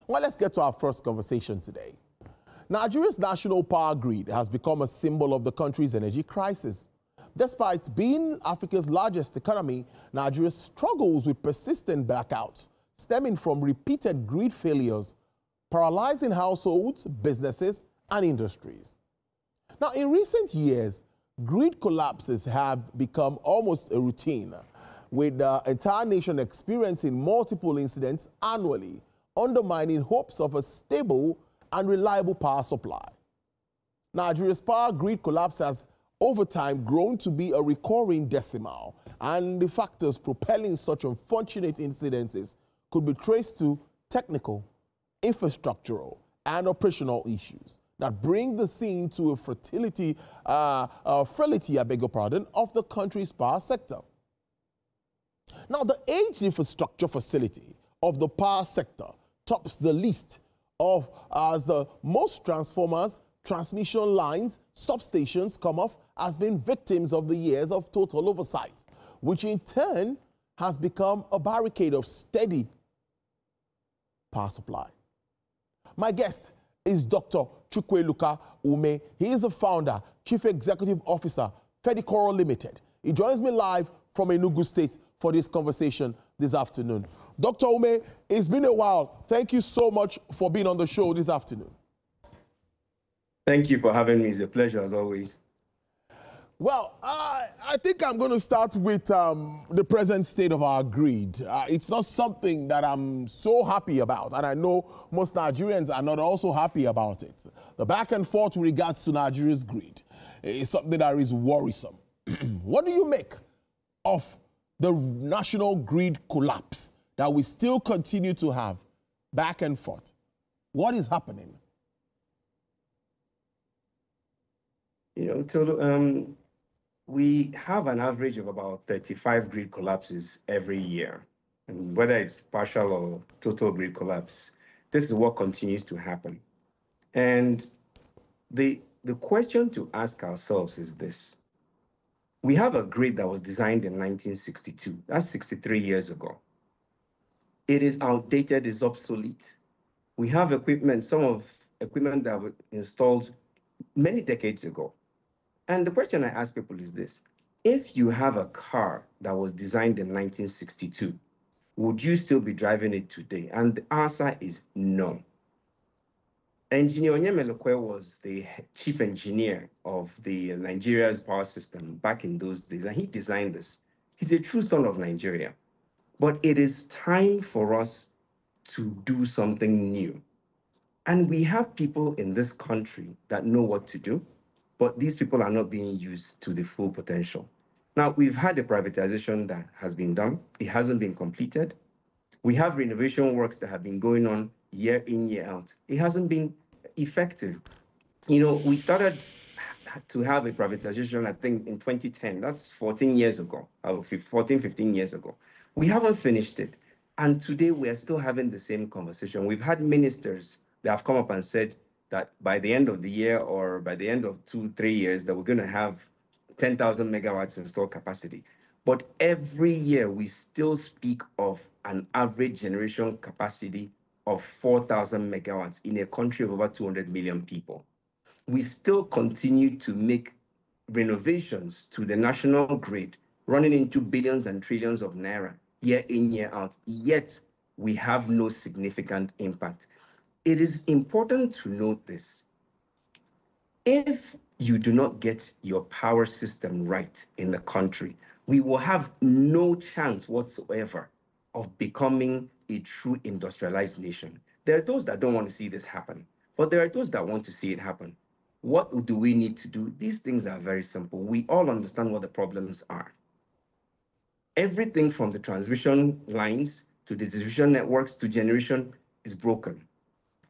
Well, let's get to our first conversation today. Nigeria's national power grid has become a symbol of the country's energy crisis. Despite being Africa's largest economy, Nigeria struggles with persistent blackouts stemming from repeated grid failures, paralyzing households, businesses, and industries. Now, in recent years, grid collapses have become almost a routine, with the entire nation experiencing multiple incidents annually, undermining hopes of a stable and reliable power supply. Nigeria's power grid collapse has over time grown to be a recurring decimal, and the factors propelling such unfortunate incidences could be traced to technical, infrastructural, and operational issues that bring the scene to a frailty, of the country's power sector. Now, the aged infrastructure facility of the power sector tops the list of as the most transformers, transmission lines, substations come off as being victims of the years of total oversight, which in turn has become a barricade of steady power supply. My guest is Dr. Chukwueluka Ume. He is the founder, Chief Executive Officer, Fedicoro Limited. He joins me live from Enugu State for this conversation this afternoon. Dr. Ume, it's been a while. Thank you so much for being on the show this afternoon. Thank you for having me. It's a pleasure, as always. Well, I think I'm going to start with the present state of our grid. It's not something that I'm so happy about, and I know most Nigerians are not also happy about it. The back and forth with regards to Nigeria's grid is something that is worrisome. What do you make of the national grid collapse that we still continue to have back and forth? What is happening? You know, Tolu, we have an average of about 35 grid collapses every year. And whether it's partial or total grid collapse, this is what continues to happen. And the question to ask ourselves is this. We have a grid that was designed in 1962. That's 63 years ago. It is outdated, is obsolete. We have equipment, some of equipment that were installed many decades ago. And the question I ask people is this. If you have a car that was designed in 1962, would you still be driving it today? And the answer is no. Engineer Onyemelukwe was the chief engineer of the Nigeria's power system back in those days, and he designed this. He's a true son of Nigeria. But it is time for us to do something new. And we have people in this country that know what to do, but these people are not being used to the full potential. Now, we've had a privatization that has been done. It hasn't been completed. We have renovation works that have been going on year in, year out. It hasn't been effective. You know, we started to have a privatization, I think, in 2010. That's 14 years ago, 14, 15 years ago. We haven't finished it. And today we are still having the same conversation. We've had ministers that have come up and said that by the end of the year or by the end of 2-3 years that we're going to have 10,000 megawatts installed capacity. But every year we still speak of an average generation capacity of 4,000 megawatts in a country of over 200 million people. We still continue to make renovations to the national grid, running into billions and trillions of naira year in, year out, yet we have no significant impact. It is important to note this. If you do not get your power system right in the country, we will have no chance whatsoever of becoming a true industrialized nation. There are those that don't want to see this happen, but there are those that want to see it happen. What do we need to do? These things are very simple. We all understand what the problems are. Everything from the transmission lines to the distribution networks to generation is broken.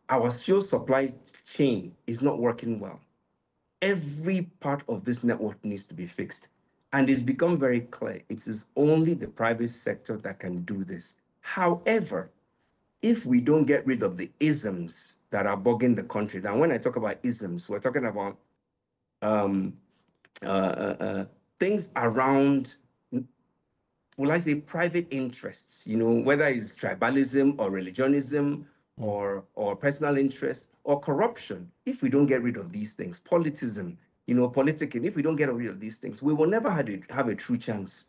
Our fuel supply chain is not working well. Every part of this network needs to be fixed. And it's become very clear, it is only the private sector that can do this. However, if we don't get rid of the isms that are bugging the country, now when I talk about isms, we're talking about things around, will I say, private interests, you know, whether it's tribalism or religionism or personal interest or corruption, if we don't get rid of these things, politism, politicking, if we don't get rid of these things, we will never have a true chance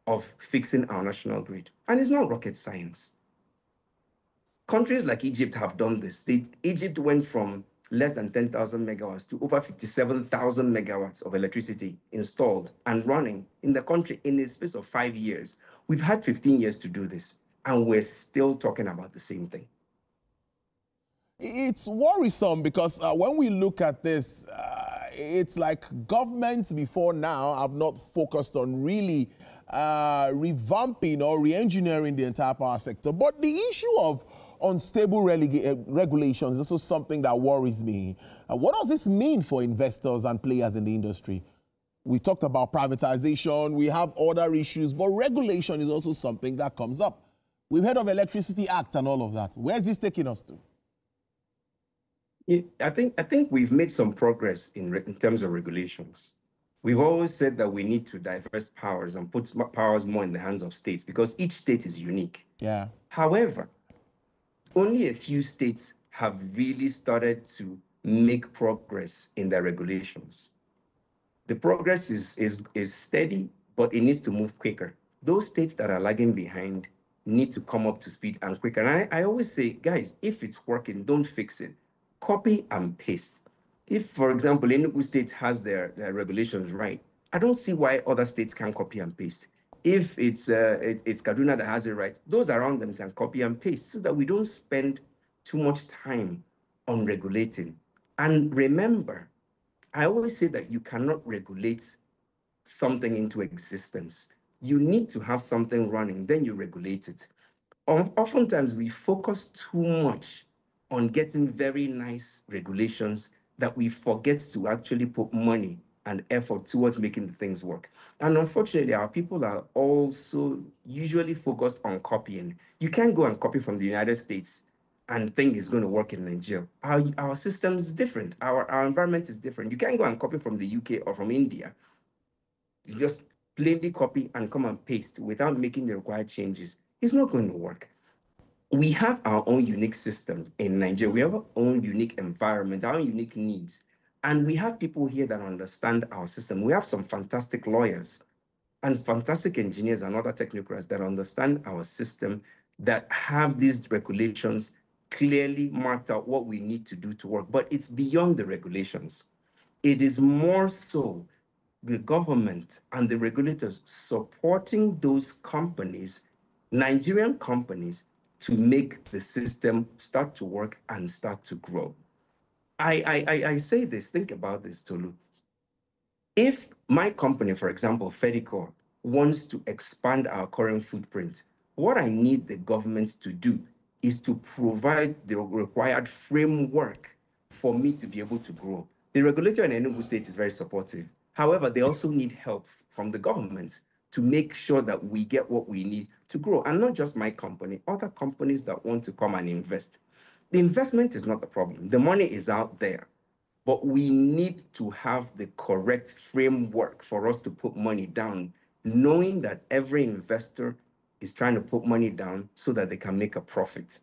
of fixing our national grid. And it's not rocket science. Countries like Egypt have done this. Egypt went from less than 10,000 megawatts to over 57,000 megawatts of electricity installed and running in the country in a space of 5 years. We've had 15 years to do this, and we're still talking about the same thing. It's worrisome because when we look at this, it's like governments before now have not focused on really revamping or re-engineering the entire power sector. But the issue of unstable regulations is also something that worries me. What does this mean for investors and players in the industry? We talked about privatization, we have other issues, but regulation is also something that comes up. We've heard of Electricity Act and all of that. Where's this taking us to? I think we've made some progress in terms of regulations. We've always said that we need to divest powers and put powers more in the hands of states because each state is unique. Yeah. However, only a few states have really started to make progress in their regulations. The progress is steady, but it needs to move quicker. Those states that are lagging behind need to come up to speed and quicker. And I always say, guys, if it's working, don't fix it. Copy and paste. If, for example, Enugu State has their regulations right, I don't see why other states can't copy and paste. If it's Kaduna that has it right, those around them can copy and paste so that we don't spend too much time on regulating. And remember, I always say that you cannot regulate something into existence. You need to have something running, then you regulate it. Oftentimes, we focus too much on getting very nice regulations that we forget to actually put money and effort towards making the things work. And unfortunately, our people are also usually focused on copying. You can't go and copy from the United States and think it's going to work in Nigeria. Our system is different. Our environment is different. You can't go and copy from the UK or from India. You just plainly copy and come and paste without making the required changes. It's not going to work. We have our own unique systems in Nigeria. We have our own unique environment, our own unique needs. And we have people here that understand our system. We have some fantastic lawyers and fantastic engineers and other technocrats that understand our system, that have these regulations clearly marked out what we need to do to work. But it's beyond the regulations. It is more so the government and the regulators supporting those companies, Nigerian companies, to make the system start to work and start to grow. I say this, think about this, Tolu. If my company, for example, Fedicor, wants to expand our current footprint, what I need the government to do is to provide the required framework for me to be able to grow. The regulator in Enugu State is very supportive. However, they also need help from the government to make sure that we get what we need to grow. And not just my company, other companies that want to come and invest. The investment is not the problem. The money is out there. But we need to have the correct framework for us to put money down, knowing that every investor is trying to put money down so that they can make a profit.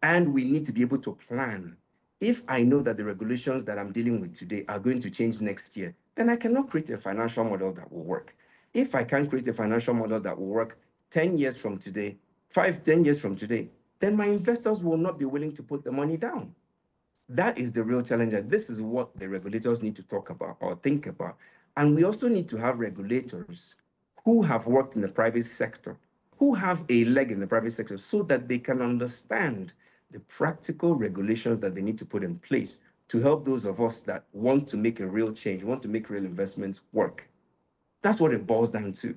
And we need to be able to plan. If I know that the regulations that I'm dealing with today are going to change next year, then I cannot create a financial model that will work. If I can't create a financial model that will work 10 years from today, 10 years from today, then my investors will not be willing to put the money down. That is the real challenge. And this is what the regulators need to talk about or think about. And we also need to have regulators who have worked in the private sector, who have a leg in the private sector, so that they can understand the practical regulations that they need to put in place to help those of us that want to make a real change, want to make real investments work. That's what it boils down to.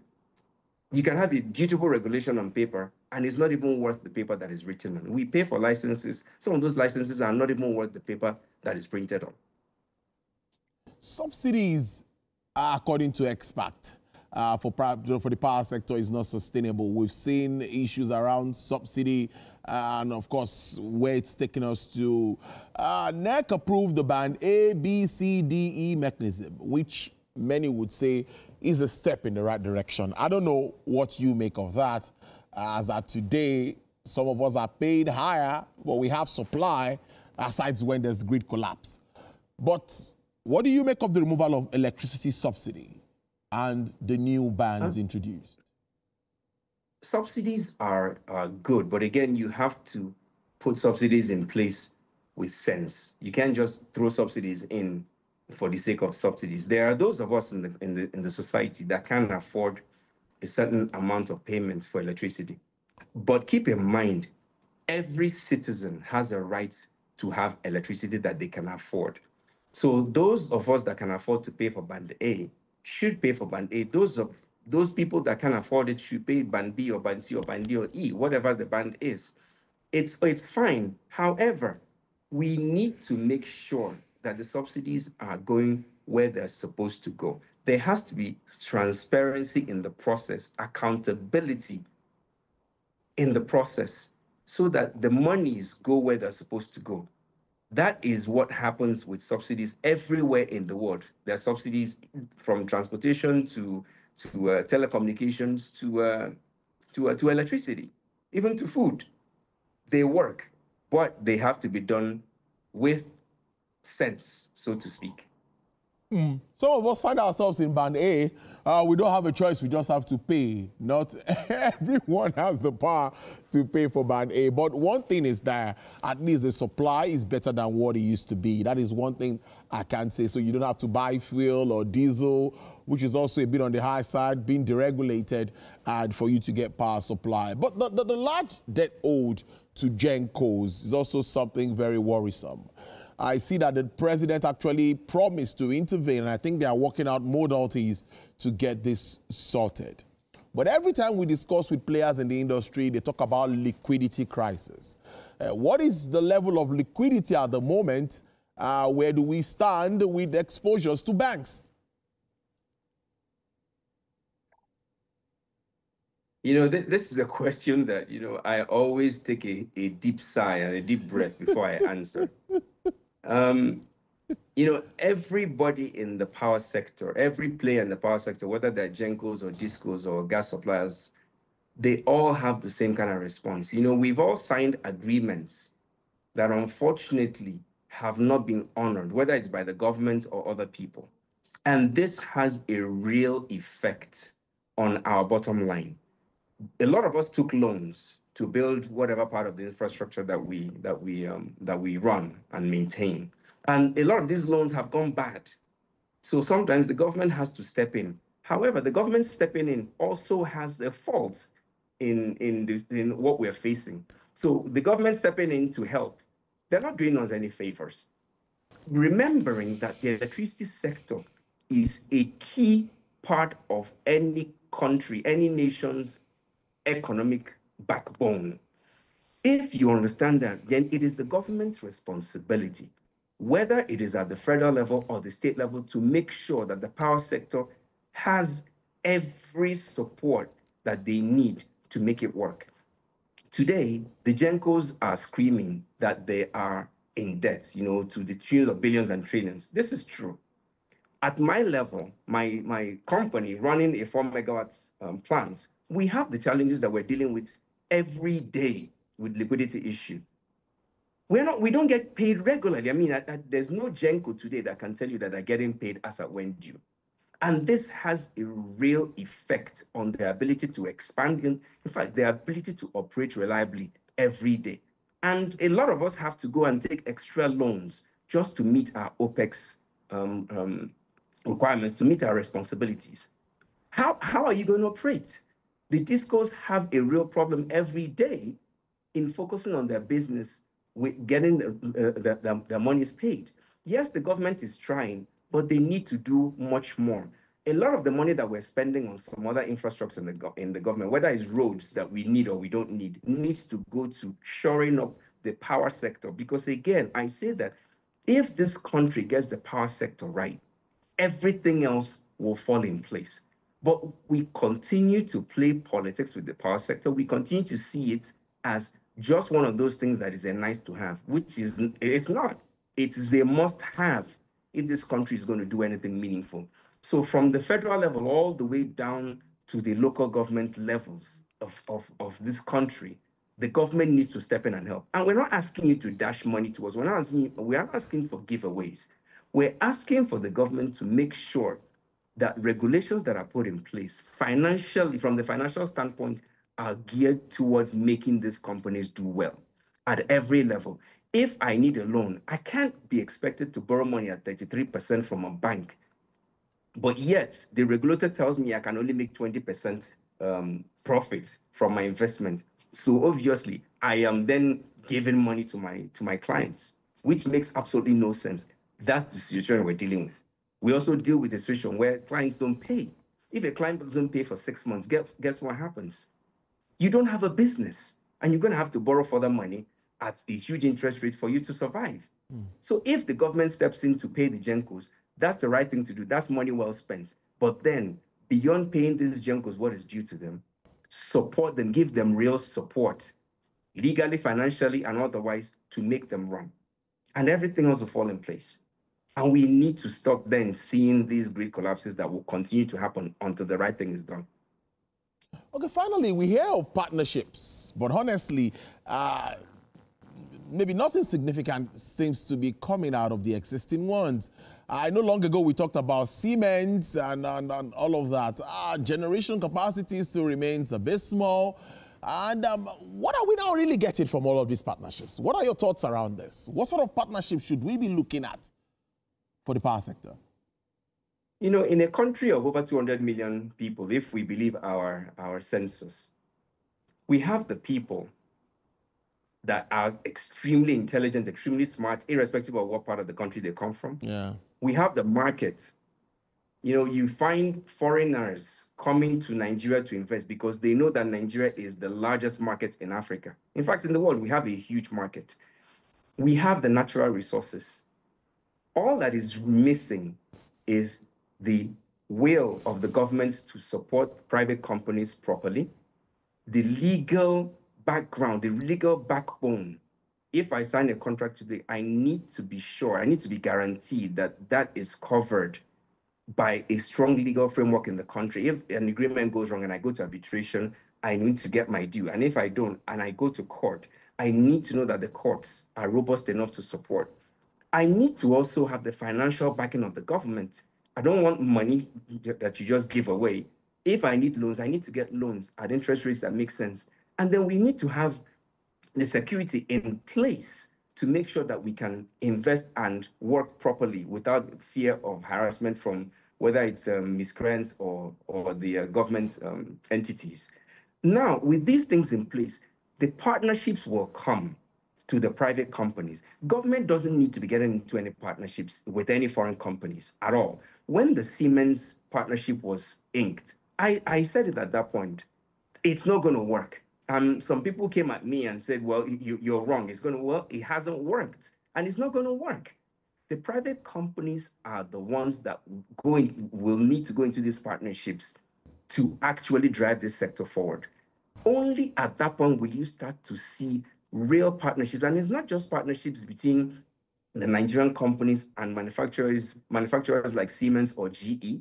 You can have a beautiful regulation on paper, and it's not even worth the paper that is written on. We pay for licenses. Some of those licenses are not even worth the paper that is printed on. Subsidies, according to experts, for the power sector is not sustainable. We've seen issues around subsidy and, of course, where it's taken us to. NEC approved the band A, B, C, D, E mechanism, which many would say is a step in the right direction. I don't know what you make of that. As at today, some of us are paid higher, but we have supply, aside when there's grid collapse. But what do you make of the removal of electricity subsidy and the new bans introduced? Subsidies are good, but again, you have to put subsidies in place with sense. You can't just throw subsidies in for the sake of subsidies. There are those of us in the society that can afford a certain amount of payment for electricity. But keep in mind, every citizen has a right to have electricity that they can afford. So those of us that can afford to pay for band A should pay for band A. Those people that can afford it should pay band B or band C or band D or E, whatever the band is. It's fine. However, we need to make sure that the subsidies are going where they're supposed to go. There has to be transparency in the process, accountability in the process, so that the monies go where they're supposed to go. That is what happens with subsidies everywhere in the world. There are subsidies from transportation to telecommunications to electricity, even to food. They work, but they have to be done with sense, so to speak. Some of us find ourselves in band A. We don't have a choice. We just have to pay. Not everyone has the power to pay for band A. But one thing is that at least the supply is better than what it used to be. That is one thing I can say. So you don't have to buy fuel or diesel, which is also a bit on the high side, being deregulated, and for you to get power supply. But the large debt owed to GenCos is also something very worrisome. I see that the president actually promised to intervene, and I think they are working out modalities to get this sorted. But every time we discuss with players in the industry, they talk about liquidity crisis. What is the level of liquidity at the moment? Where do we stand with exposures to banks? You know, this is a question that, I always take a deep sigh and a deep breath before I answer. Everybody in the power sector, every player in the power sector, whether they're GenCos or DISCOs or gas suppliers, they all have the same kind of response. We've all signed agreements that unfortunately have not been honored, whether it's by the government or other people. And this has a real effect on our bottom line. A lot of us took loans to build whatever part of the infrastructure that we run and maintain. And a lot of these loans have gone bad. So sometimes the government has to step in. However, the government stepping in also has a fault in what we're facing. So the government stepping in to help, they're not doing us any favors. Remembering that the electricity sector is a key part of any country, any nation's economic backbone. If you understand that, then it is the government's responsibility, whether it is at the federal level or the state level, to make sure that the power sector has every support that they need to make it work. Today, the GenCos are screaming that they are in debt, to the tune of billions and trillions. This is true. At my level, my company running a 4 megawatts plant, we have the challenges that we're dealing with every day with liquidity issue. We don't get paid regularly. I mean, there's no GenCo today that can tell you that they're getting paid as at when due. And this has a real effect on their ability to expand, in fact, their ability to operate reliably every day. And a lot of us have to go and take extra loans just to meet our OPEX requirements, to meet our responsibilities. How are you going to operate? The DISCOs have a real problem every day in focusing on their business, with getting their monies paid. Yes, the government is trying, but they need to do much more. A lot of the money that we're spending on some other infrastructure in the government, whether it's roads that we need or we don't need, needs to go to shoring up the power sector. Because again, I say that if this country gets the power sector right, everything else will fall in place. But we continue to play politics with the power sector. We continue to see it as just one of those things that is a nice to have, which it's not. It is a must have if this country is going to do anything meaningful. So from the federal level all the way down to the local government levels of this country, the government needs to step in and help. And we're not asking you to dash money to us. We're not asking for giveaways. We're asking for the government to make sure that regulations that are put in place financially, from the financial standpoint, are geared towards making these companies do well at every level. If I need a loan, I can't be expected to borrow money at 33% from a bank, but yet the regulator tells me I can only make 20% profit from my investment. So obviously, I am then giving money to my clients, which makes absolutely no sense. That's the situation we're dealing with. We also deal with a situation where clients don't pay. If a client doesn't pay for 6 months, guess what happens? You don't have a business, and you're going to have to borrow further money at a huge interest rate for you to survive. So if the government steps in to pay the Gencos, that's the right thing to do. That's money well spent. But then, beyond paying these Gencos what is due to them, support them, give them real support, legally, financially, and otherwise, to make them run. And everything else will fall in place. And we need to stop then seeing these grid collapses that will continue to happen until the right thing is done. Okay, finally, we hear of partnerships, but honestly, maybe nothing significant seems to be coming out of the existing ones. I know long ago we talked about Siemens and all of that. Generation capacity still remains abysmal. And what are we now really getting from all of these partnerships? What are your thoughts around this? What sort of partnerships should we be looking at for the power sector? You know, in a country of over 200 million people, if we believe our census, we have the people that are extremely intelligent, extremely smart, irrespective of what part of the country they come from. Yeah. We have the market. You know, you find foreigners coming to Nigeria to invest because they know that Nigeria is the largest market in Africa. In fact, in the world, we have a huge market. We have the natural resources. All that is missing is the will of the government to support private companies properly, the legal background, the legal backbone. If I sign a contract today, I need to be sure, I need to be guaranteed that that is covered by a strong legal framework in the country. If an agreement goes wrong and I go to arbitration, I need to get my due. And if I don't, and I go to court, I need to know that the courts are robust enough to support. I need to also have the financial backing of the government. I don't want money that you just give away. If I need loans, I need to get loans at interest rates that make sense. And then we need to have the security in place to make sure that we can invest and work properly without fear of harassment from whether it's miscreants or the government entities. Now, with these things in place, the partnerships will come to the private companies. Government doesn't need to be getting into any partnerships with any foreign companies at all. When the Siemens partnership was inked, I said it at that point, it's not going to work. Some people came at me and said, well, you're wrong. It's going to work. It hasn't worked, and it's not going to work. The private companies are the ones that will need to go into these partnerships to actually drive this sector forward. Only at that point will you start to see real partnerships. And it's not just partnerships between the Nigerian companies and manufacturers like Siemens or GE.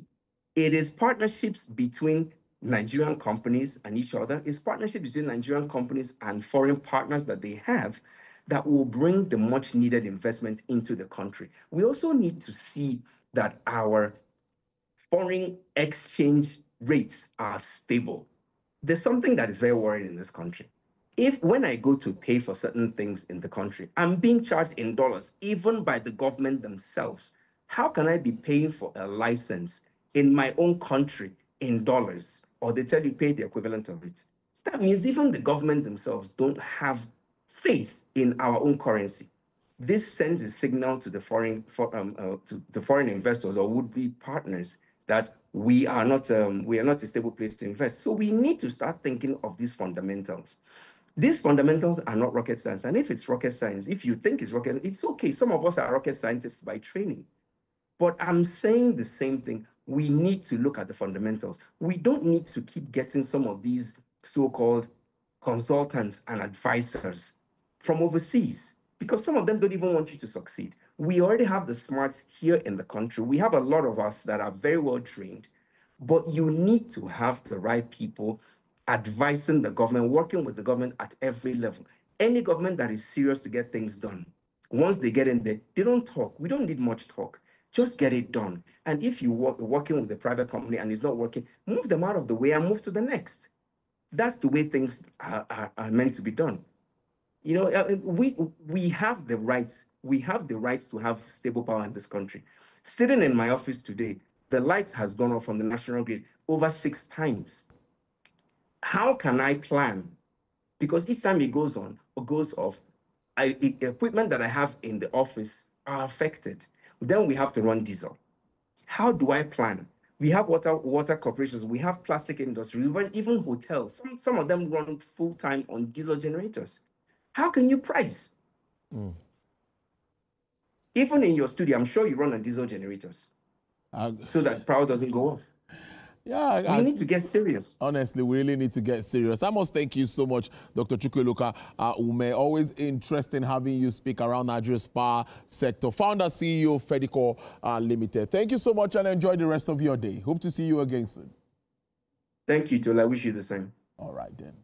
It is partnerships between Nigerian companies and each other. It's partnerships between Nigerian companies and foreign partners that they have that will bring the much needed investment into the country. We also need to see that our foreign exchange rates are stable. There's something that is very worrying in this country. When I go to pay for certain things in the country, I'm being charged in dollars, even by the government themselves. How can I be paying for a license in my own country in dollars, or they tell you pay the equivalent of it? That means even the government themselves don't have faith in our own currency. This sends a signal to the foreign investors or would-be partners that we are not a stable place to invest. So we need to start thinking of these fundamentals. These fundamentals are not rocket science. And if it's rocket science, if you think it's rocket science, it's okay. Some of us are rocket scientists by training. But I'm saying the same thing. We need to look at the fundamentals. We don't need to keep getting some of these so-called consultants and advisors from overseas, because some of them don't even want you to succeed. We already have the smarts here in the country. We have a lot of us that are very well trained, but you need to have the right people advising the government, working with the government at every level. Any government that is serious to get things done, once they get in there, they don't talk. We don't need much talk. Just get it done. And if you working with a private company and it's not working, move them out of the way and move to the next. That's the way things are meant to be done. You know, we have the rights. We have the rights to have stable power in this country. Sitting in my office today, the light has gone off from the national grid over 6 times. How can I plan? Because each time it goes on or goes off, equipment that I have in the office are affected. Then we have to run diesel. How do I plan? We have water corporations, we have plastic industry, we run even hotels. Some of them run full-time on diesel generators. How can you price? Even in your studio, I'm sure you run on diesel generators so that power doesn't go off. Yeah, we need to get serious. Honestly, we really need to get serious. I must thank you so much, Dr. Chukwueloka Ume. Always interesting having you speak around Nigeria's power sector. Founder, CEO, Fedico Limited. Thank you so much and enjoy the rest of your day. Hope to see you again soon. Thank you, Tola. I wish you the same. All right, then.